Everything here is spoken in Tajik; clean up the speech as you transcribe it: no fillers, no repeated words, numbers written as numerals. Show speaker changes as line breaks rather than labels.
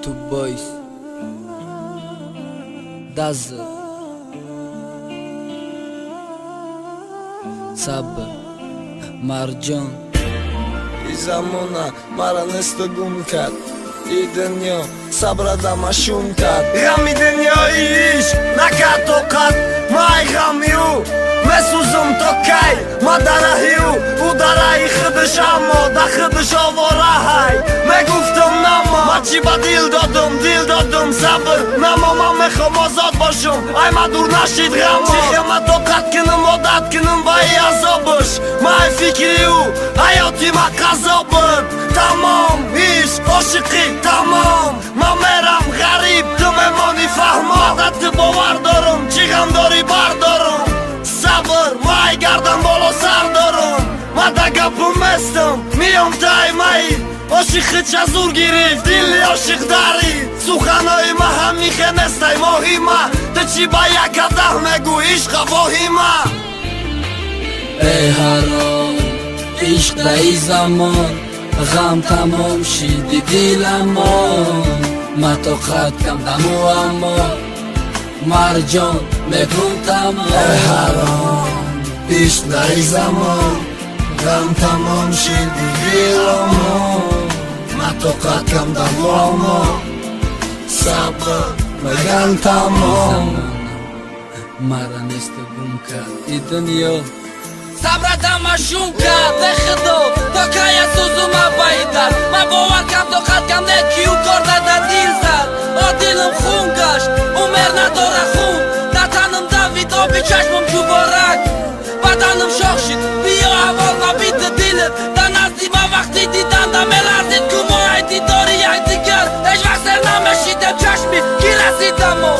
YouTube Boys Dazzle Sabr Marjon
I zamona mara nëstë gunkat I dënjo sabra da ma shumkat Gam I dënjo I ish na ka tokat Ma I gam ju Me suzum të kaj Ma dara hiu U dara I khëdësh amo Da khëdësh ovo rahaj Me guftëm nama Ma qiba dil do dëm Sabër Namo ma me khëmozot bo shumë Aj ma dur nashit gamo Qikhe ma tokat kënëm odat kënëm vaj I azobësh Ma I fikri ju Ajo ti ma ka zobët Tamam ish o shikri tamam Ma meram garib të me moni fahma Da të bo vardorëm Qikam dori bardorëm Sabër ma I gardan bolo sardorëm Ma da ka pëmestëm Mi jom taj ma I O shikë qazur girif Dili o shikdari Sukhanoj ma hami khenestaj mohima Të qibaja ka dah me gu ishka vohima
ای حرام عشق ای زمان غم تمام شیدی دیلمان ما تو خط کم دمو اما مرجان بگم تمام
ای حرام عشق ای زمان غم تمام شیدی دیلمان ما تو خط کم دمو اما صبر بگم تمام
مرا نستگم کرد ای دنیا
Sabra da ma shumë ka dhe khëdo Do kaja suzu ma bajtar Ma boar kam do khat kam dhe kju korda da dilzat O dilëm khungash U merë na dora khun Da tanëm David o biqash më m'gju borak Pa tanëm shokhshit Bio aval ma bitë dilët Da nazi ma vakti ti danda me lazit Ku mo ajti dori ajti kër E shvaser na me shitem qashmi Kira si da mo